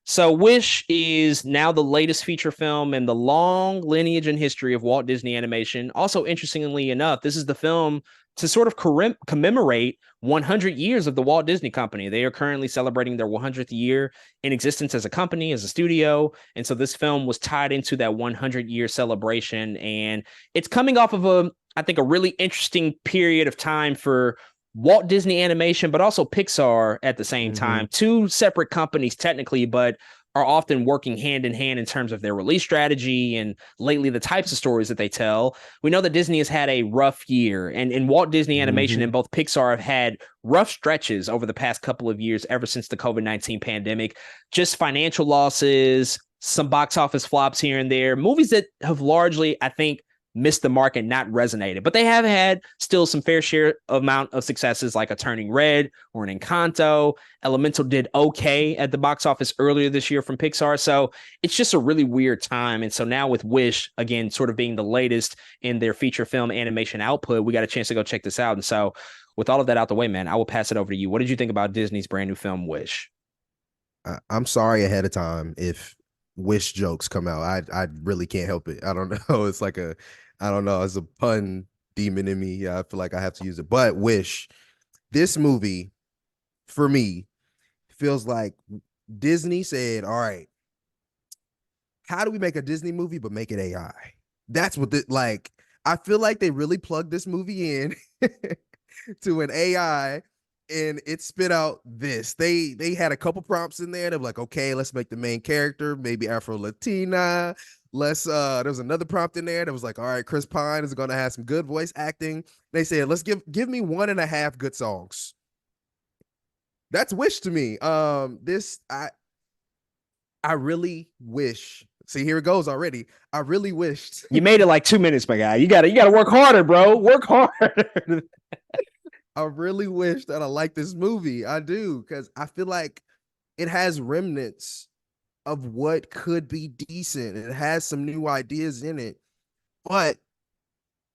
So, Wish is now the latest feature film in the long lineage and history of Walt Disney Animation. Also, interestingly enough, this is the film to sort of commemorate 100 years of the Walt Disney Company. They are currently celebrating their 100th year in existence as a company, as a studio. And so, this film was tied into that 100-year celebration. And it's coming off of I think, a really interesting period of time for Walt Disney Animation, but also Pixar at the same Hmm. time. Two separate companies, technically, but are often working hand in hand in terms of their release strategy and lately the types of stories that they tell. We know that Disney has had a rough year, and Walt Disney Animation Hmm. and both Pixar have had rough stretches over the past couple of years, ever since the COVID-19 pandemic. Just financial losses, some box office flops here and there, movies that have largely, I think, missed the mark and not resonated. But they have had still some fair share amount of successes like a Turning Red or an Encanto. Elemental did okay at the box office earlier this year from Pixar. So it's just a really weird time. And so now with Wish, again, sort of being the latest in their feature film animation output, we got a chance to go check this out. And so with all of that out the way, man, I will pass it over to you. What did you think about Disney's brand new film, Wish? I'm sorry ahead of time if wish jokes come out. I really can't help it. I don't know. It's like a, I don't know. It's a pun demon in me. Yeah, I feel like I have to use it. But wish this movie for me feels like Disney said, "All right, how do we make a Disney movie but make it AI?" That's what the like. I feel like they really plugged this movie in to an AI and it spit out this. They had a couple prompts in there. They're like, okay, let's make the main character maybe Afro Latina. Let's there was another prompt in there that was like, all right, Chris Pine is gonna have some good voice acting. They said, let's give me one and a half good songs. That's Wish to me. This I really wish. See, here it goes already. I really wished You made it like 2 minutes, my guy. You gotta work harder, bro. Work harder. I really wish that I like this movie. I do, because I feel like it has remnants of what could be decent. It has some new ideas in it, but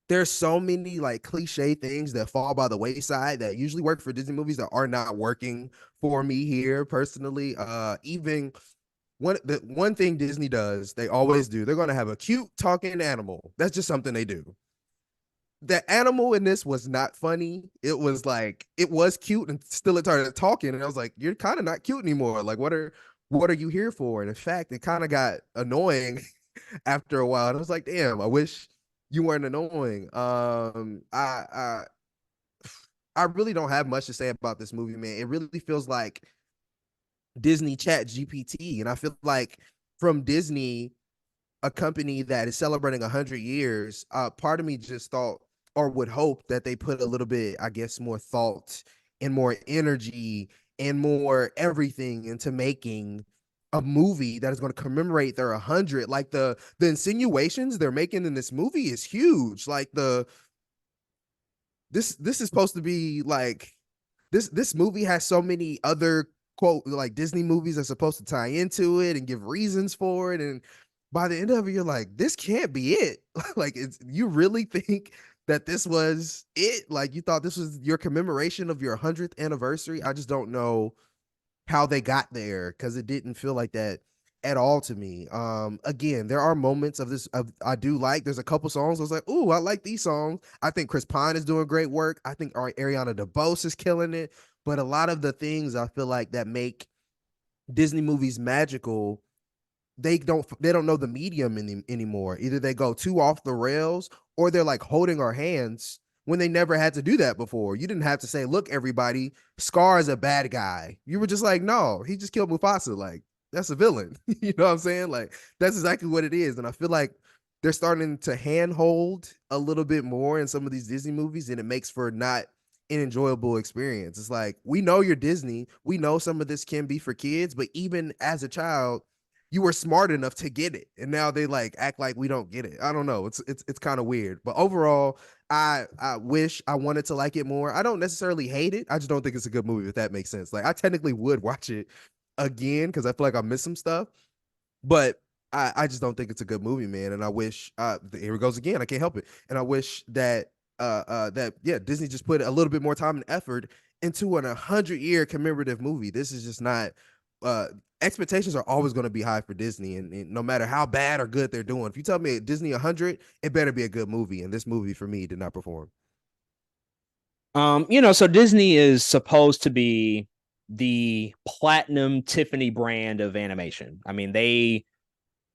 there's so many like cliche things that fall by the wayside that usually work for Disney movies that are not working for me here personally. Even one thing Disney does, they always do. They're gonna have a cute talking animal. That's just something they do. The animal in this was not funny. It was like it was cute and still it started talking, and I was like, "You're kind of not cute anymore. Like, what are you here for?" And in fact, it kind of got annoying after a while. And I was like, "Damn, I wish you weren't annoying." I really don't have much to say about this movie, man. It really feels like Disney Chat GPT, and I feel like from Disney, a company that is celebrating 100 years, part of me just thought or would hope that they put a little bit, I guess, more thought and more energy and more everything into making a movie that is going to commemorate their 100. Like the insinuations they're making in this movie is huge. Like this is supposed to be like this movie has so many other quote like Disney movies are supposed to tie into it and give reasons for it, and by the end of it you're like, this can't be it. Like, it's, you really think that this was it? Like, you thought this was your commemoration of your 100th anniversary? I just don't know how they got there, because it didn't feel like that at all to me. Again, there are moments of this I do like. There's a couple songs I was like, "Ooh, I like these songs." I think Chris Pine is doing great work. I think Ariana DeBose is killing it. But a lot of the things I feel like that make Disney movies magical, they don't know the medium anymore. Either they go too off the rails, or they're like holding our hands when they never had to do that before. You didn't have to say, "Look, everybody, Scar is a bad guy." You were just like, "No, he just killed Mufasa." Like, that's a villain. You know what I'm saying? Like, that's exactly what it is. And I feel like they're starting to handhold a little bit more in some of these Disney movies, and it makes for not an enjoyable experience. It's like, we know you're Disney. We know some of this can be for kids, but even as a child, you were smart enough to get it, and now they like act like we don't get it. I don't know. It's kind of weird, but overall, I wish I wanted to like it more. I don't necessarily hate it. I just don't think it's a good movie, if that makes sense. Like, I technically would watch it again because I feel like I missed some stuff, but I just don't think it's a good movie, man. And I wish here it goes again. I can't help it, and I wish that that yeah, Disney just put a little bit more time and effort into an 100-year commemorative movie. This is just not. expectations are always going to be high for Disney, and no matter how bad or good they're doing. If you tell me Disney 100, it better be a good movie, and this movie for me did not perform. So Disney is supposed to be the platinum Tiffany brand of animation. I mean, they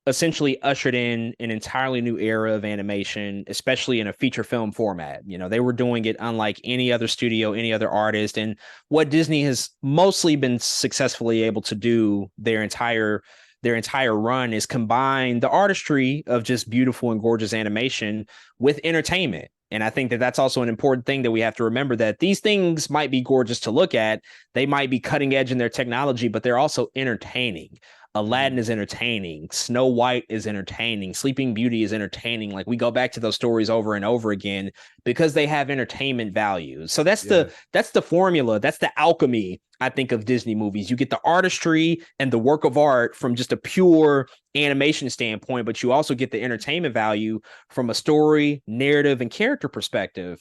essentially ushered in an entirely new era of animation, especially in a feature film format. They were doing it unlike any other studio, any other artist. And what Disney has mostly been successfully able to do their entire run is combine the artistry of just beautiful and gorgeous animation with entertainment. And I think that that's also an important thing that we have to remember, that these things might be gorgeous to look at. They might be cutting edge in their technology, but they're also entertaining. Aladdin is entertaining. Snow White is entertaining. Sleeping Beauty is entertaining. Like, we go back to those stories over and over again because they have entertainment value. So that's Yeah. the formula. That's the alchemy, I think, of Disney movies. You get the artistry and the work of art from just a pure animation standpoint, but you also get the entertainment value from a story, narrative, and character perspective.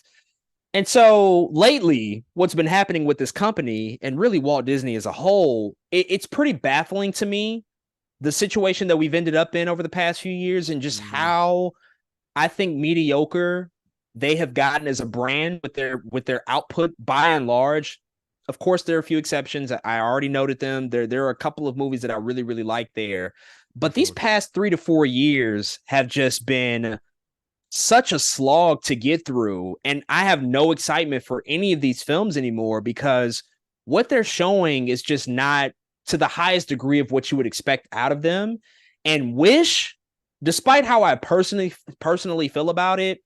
And so lately, what's been happening with this company and really Walt Disney as a whole, it's pretty baffling to me, the situation that we've ended up in over the past few years, and just how I think mediocre they have gotten as a brand with their output by and large. Of course, there are a few exceptions. I already noted them. There are a couple of movies that I really, really like there. For But these sure. past 3 to 4 years have just been such a slog to get through. And I have no excitement for any of these films anymore because what they're showing is just not to the highest degree of what you would expect out of them. And Wish, despite how I personally feel about it,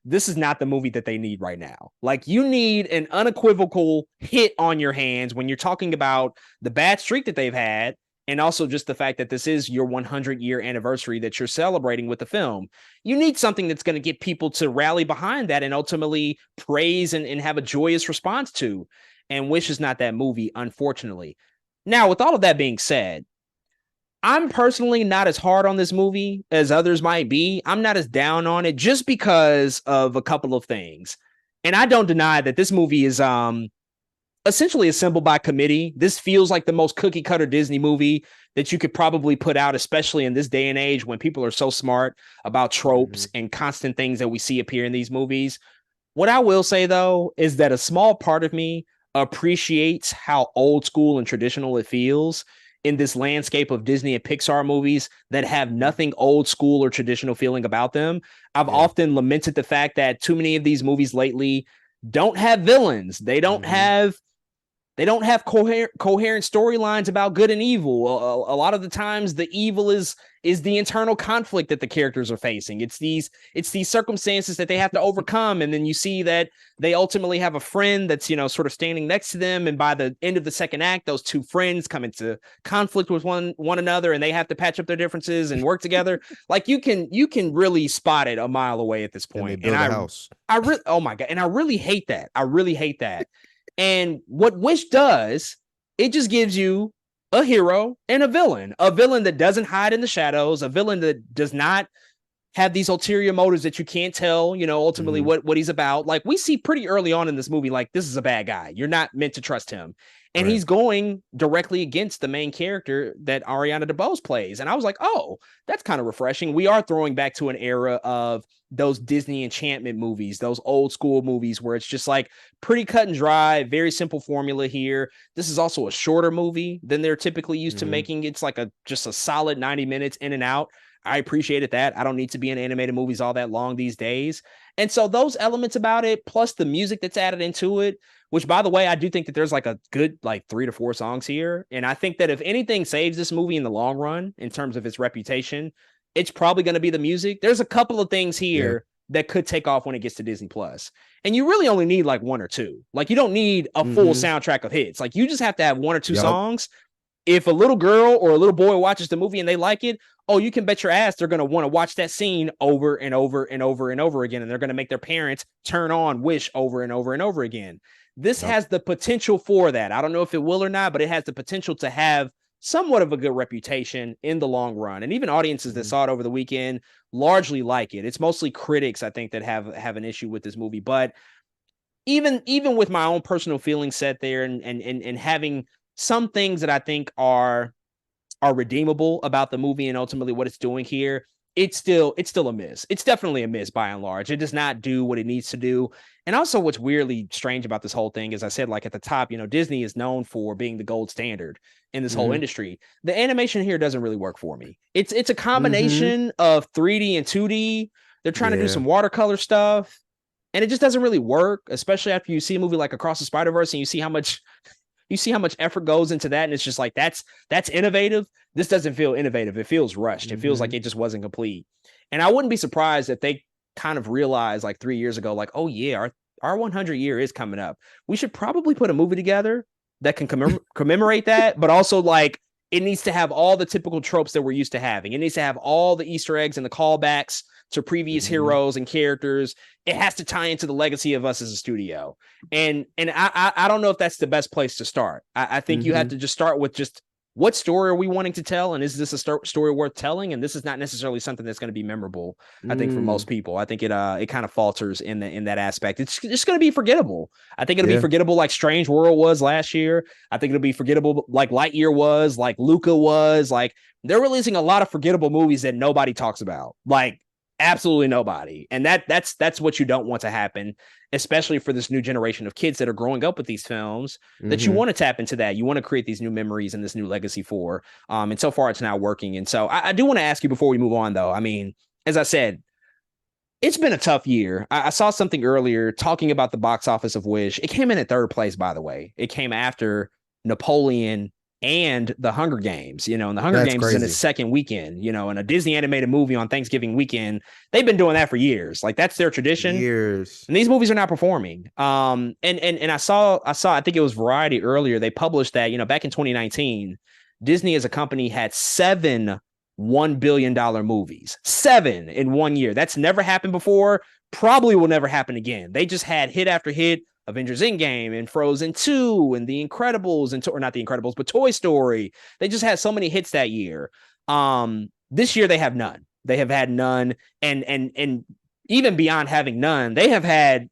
this is not the movie that they need right now. Like, you need an unequivocal hit on your hands when you're talking about the bad streak that they've had, and also just the fact that this is your 100-year anniversary that you're celebrating with the film. You need something that's going to get people to rally behind that and ultimately praise and have a joyous response to. And Wish is not that movie, unfortunately. Now, with all of that being said, I'm personally not as hard on this movie as others might be. I'm not as down on it just because of a couple of things. And I don't deny that this movie is essentially assembled by committee. This feels like the most cookie cutter Disney movie that you could probably put out, especially in this day and age when people are so smart about tropes and constant things that we see appear in these movies. What I will say, though, is that a small part of me appreciates how old school and traditional it feels in this landscape of Disney and Pixar movies that have nothing old school or traditional feeling about them. I've Yeah. often lamented the fact that too many of these movies lately don't have villains. They don't have coherent storylines about good and evil. A lot of the times, the evil is the internal conflict that the characters are facing. It's these circumstances that they have to overcome, and then you see that they ultimately have a friend that's sort of standing next to them. And by the end of the second act, those two friends come into conflict with one another, and they have to patch up their differences and work together. Like, you can really spot it a mile away at this And they point. And build a house. I really, oh my god, and I really hate that. I really hate that. And what Wish does, it just gives you a hero and a villain that doesn't hide in the shadows, a villain that does not have these ulterior motives that you can't tell, ultimately what he's about. Like, we see pretty early on in this movie, like, this is a bad guy. You're not meant to trust him. And Right. he's going directly against the main character that Ariana DeBose plays. And I was like, oh, that's kind of refreshing. We are throwing back to an era of those Disney enchantment movies, those old school movies where it's just like pretty cut and dry, very simple formula here. This is also a shorter movie than they're typically used to making. It's like just a solid 90 minutes in and out. I appreciated that. I don't need to be in animated movies all that long these days. And so those elements about it, plus the music that's added into it, which, by the way, I do think that there's like a good 3 to 4 songs here. And I think that if anything saves this movie in the long run in terms of its reputation, it's probably going to be the music. There's a couple of things here that could take off when it gets to Disney Plus. And you really only need like one or two. Like, you don't need a full soundtrack of hits. Like, you just have to have one or two songs. If a little girl or a little boy watches the movie and they like it, oh, you can bet your ass they're going to want to watch that scene over and over and over and over again. And they're going to make their parents turn on Wish over and over and over again. This has the potential for that. I don't know if it will or not, but it has the potential to have somewhat of a good reputation in the long run. And even audiences that saw it over the weekend largely like it. It's mostly critics, I think, that have an issue with this movie. But even with my own personal feelings set there and having some things that I think are are redeemable about the movie and ultimately what it's doing here, it's still a miss. It's definitely a miss by and large. It does not do what it needs to do. And also what's weirdly strange about this whole thing, as I said, like at the top, Disney is known for being the gold standard in this whole Mm-hmm. industry. The animation here doesn't really work for me. It's a Mm-hmm. combination of 3D and 2D. They're trying to do Yeah. some watercolor stuff, and it just doesn't really work, especially after you see a movie like Across the Spider-Verse and you see how much effort goes into that, and it's just like that's innovative. This doesn't feel innovative. It feels rushed. It feels Mm-hmm. like it just wasn't complete. And I wouldn't be surprised if they kind of realized like 3 years ago, like, oh yeah, our 100 year is coming up. We should probably put a movie together that can commemorate that, but also like it needs to have all the typical tropes that we're used to having. It needs to have all the Easter eggs and the callbacks to previous Mm-hmm. heroes and characters. It has to tie into the legacy of us as a studio. And I don't know if that's the best place to start. I think you have Mm-hmm. to just start with just what story are we wanting to tell, and is this a story worth telling? And this is not necessarily something that's going to be memorable. I think for most Mm. people, I think it kind of falters in that aspect. It's just going to be forgettable. I think it'll be Yeah. forgettable like Strange World was last year. I think it'll be forgettable like Lightyear was, like Luca was. Like they're releasing a lot of forgettable movies that nobody talks about. Like absolutely nobody, and that's what you don't want to happen, especially for this new generation of kids that are growing up with these films, that you Mm-hmm. want to tap into that. You want to create these new memories and this new legacy for. And so far it's not working. And so I do want to ask you before we move on, though. I mean, as I said, it's been a tough year. I saw something earlier talking about the box office of Wish. It came in at third place, by the way. It came after Napoleon and the Hunger Games, and the Hunger That's Games is in its crazy. second weekend, and a Disney animated movie on Thanksgiving weekend. They've been doing that for years. Like that's their tradition. Years. And these movies are not performing. And I saw I think it was Variety earlier. They published that, back in 2019, Disney as a company had seven $1 billion movies. Seven in one year. That's never happened before. Probably will never happen again. They just had hit after hit. Avengers Endgame and Frozen 2 and The Incredibles or not The Incredibles, but Toy Story. They just had so many hits that year. This year they have none. They have had none. And even beyond having none, they have had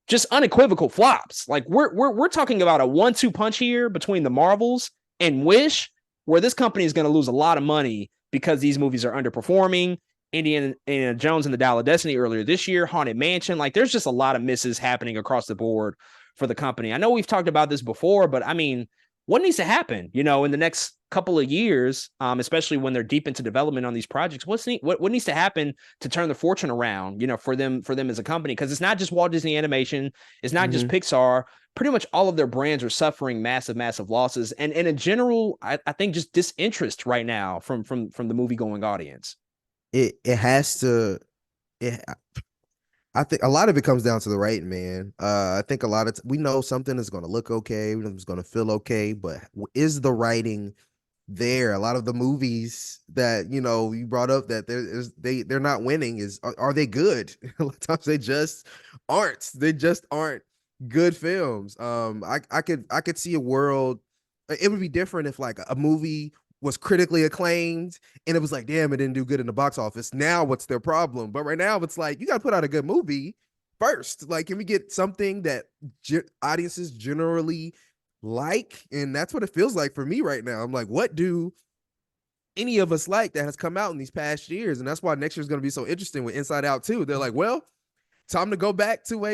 just unequivocal flops. Like we're talking about a 1-2 punch here between the Marvels and Wish, where this company is going to lose a lot of money because these movies are underperforming. Indiana Jones and the Dial of Destiny earlier this year, Haunted Mansion. Like there's just a lot of misses happening across the board for the company. I know we've talked about this before, but I mean, what needs to happen, in the next couple of years, especially when they're deep into development on these projects? What needs to happen to turn the fortune around, for them as a company? Because it's not just Walt Disney Animation, it's not just Mm-hmm. Pixar. Pretty much all of their brands are suffering massive, massive losses, and in general, I think just disinterest right now from the movie going audience. It has to. It, I think a lot of it comes down to the writing, man. I think a lot of we know something is going to look okay, we know it's going to feel okay, but is the writing there? A lot of the movies that you brought up that they're not winning are they good? A lot of times they just aren't. They just aren't good films. I could see a world. It would be different if like a movie was critically acclaimed and it was like, damn, it didn't do good in the box office. Now what's their problem? But right now it's like you got to put out a good movie first. Like, can we get something that audiences generally like? And that's what it feels like for me right now. I'm like, what do any of us like that has come out in these past years? And that's why next year's going to be so interesting with Inside Out too. They're like, well, time to go back to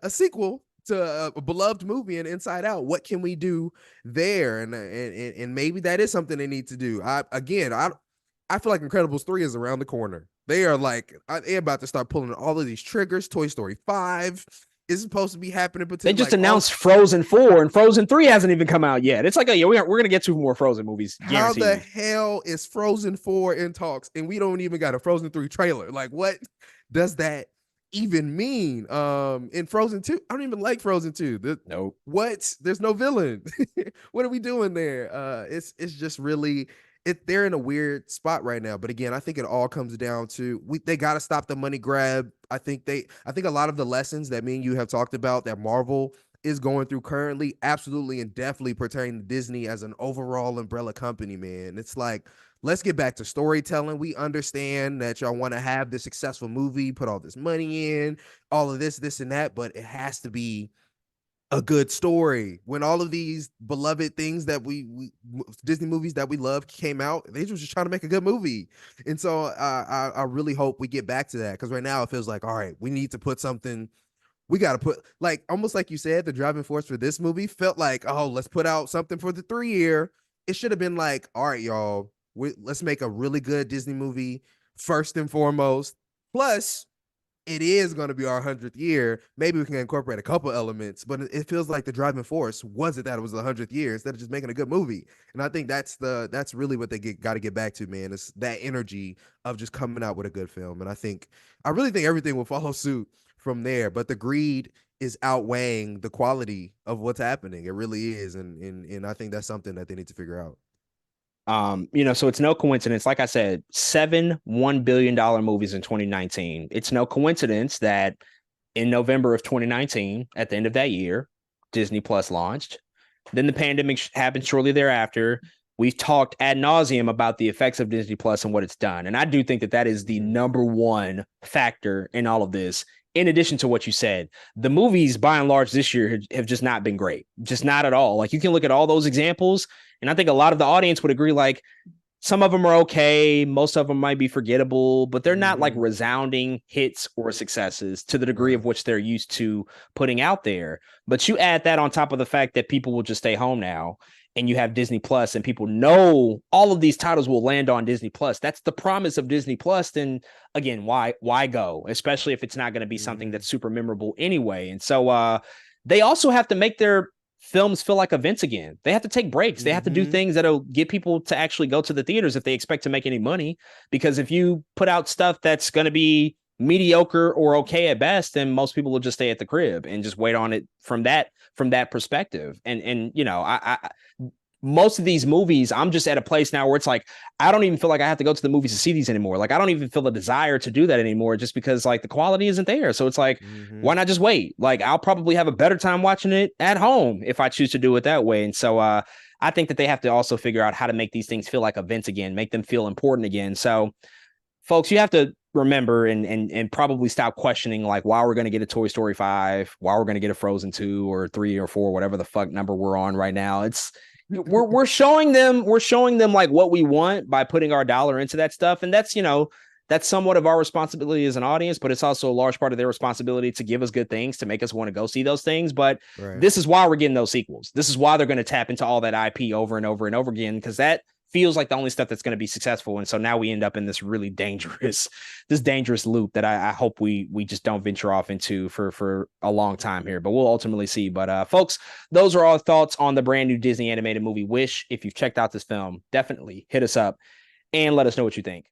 a sequel to a beloved movie and Inside Out. What can we do there? And maybe that is something they need to do. I feel like Incredibles 3 is around the corner. They are like they're about to start pulling all of these triggers. Toy Story 5 is supposed to be happening, They potentially just like all. announced Frozen 4 and Frozen 3 hasn't even come out yet. It's like, yeah, we're going to get 2 more Frozen movies, How the guaranteed. hell is Frozen 4 in talks and we don't even got a Frozen 3 trailer? Like, what does that even mean? In Frozen 2, I don't even like Frozen 2. Nope. What? There's no villain. What are we doing there? It's just really they're in a weird spot right now. But again, I think it all comes down to they got to stop the money grab. I think a lot of the lessons that me and you have talked about that Marvel is going through currently absolutely and definitely pertaining to Disney as an overall umbrella company, man. It's like, let's get back to storytelling. We understand that y'all want to have this successful movie, put all this money in, all of this, and that, but it has to be a good story. When all of these beloved things that we Disney movies that we love came out, they were just trying to make a good movie. And so I really hope we get back to that, because right now it feels like, all right, we need to put something. We got to put, like, almost like you said, the driving force for this movie felt like, oh, let's put out something for the 3 year. It should have been like, all right, y'all, let's make a really good Disney movie first and foremost. Plus, it is going to be our 100th year. Maybe we can incorporate a couple elements, but it feels like the driving force wasn't that it was the 100th year instead of just making a good movie. And I think that's really what they got to get back to, man. It's that energy of just coming out with a good film. And I really think everything will follow suit from there. But the greed is outweighing the quality of what's happening. It really is, and I think that's something that they need to figure out. So it's no coincidence. Like I said, 7 $1 billion movies in 2019. It's no coincidence that in November of 2019, at the end of that year, Disney Plus launched. Then the pandemic happened shortly thereafter. We've talked ad nauseum about the effects of Disney Plus and what it's done. And I do think that that is the number one factor in all of this. In addition to what you said, the movies by and large this year have just not been great, just not at all. Like, you can look at all those examples, and I think a lot of the audience would agree, like, some of them are okay, most of them might be forgettable, but they're not like resounding hits or successes to the degree of which they're used to putting out there. But you add that on top of the fact that people will just stay home now, and you have Disney Plus, and people know all of these titles will land on Disney Plus. That's the promise of Disney Plus. Then again, why go? Especially if it's not going to be something that's super memorable anyway. And so they also have to make their films feel like events again. They have to take breaks. They have to do things that'll get people to actually go to the theaters if they expect to make any money. Because if you put out stuff that's going to be mediocre or okay at best, then most people will just stay at the crib and just wait on it from that perspective. And I most of these movies, I'm just at a place now where it's like, I don't even feel like I have to go to the movies to see these anymore. Like, I don't even feel the desire to do that anymore, just because like the quality isn't there. So it's like, why not just wait? Like, I'll probably have a better time watching it at home if I choose to do it that way. And so I think that they have to also figure out how to make these things feel like events again, make them feel important again. So folks, you have to remember and probably stop questioning like why we're going to get a Toy Story 5, why we're going to get a Frozen 2 or 3 or 4, whatever the fuck number we're on right now. It's we're showing them like what we want by putting our dollar into that stuff. And that's somewhat of our responsibility as an audience, but it's also a large part of their responsibility to give us good things, to make us want to go see those things. But this is why we're getting those sequels. This is why they're going to tap into all that IP over and over and over again, because that feels like the only stuff that's going to be successful. And so now we end up in this really dangerous loop that I hope we just don't venture off into for a long time here, but we'll ultimately see. But folks, those are all thoughts on the brand new Disney animated movie Wish. If you've checked out this film, definitely hit us up and let us know what you think.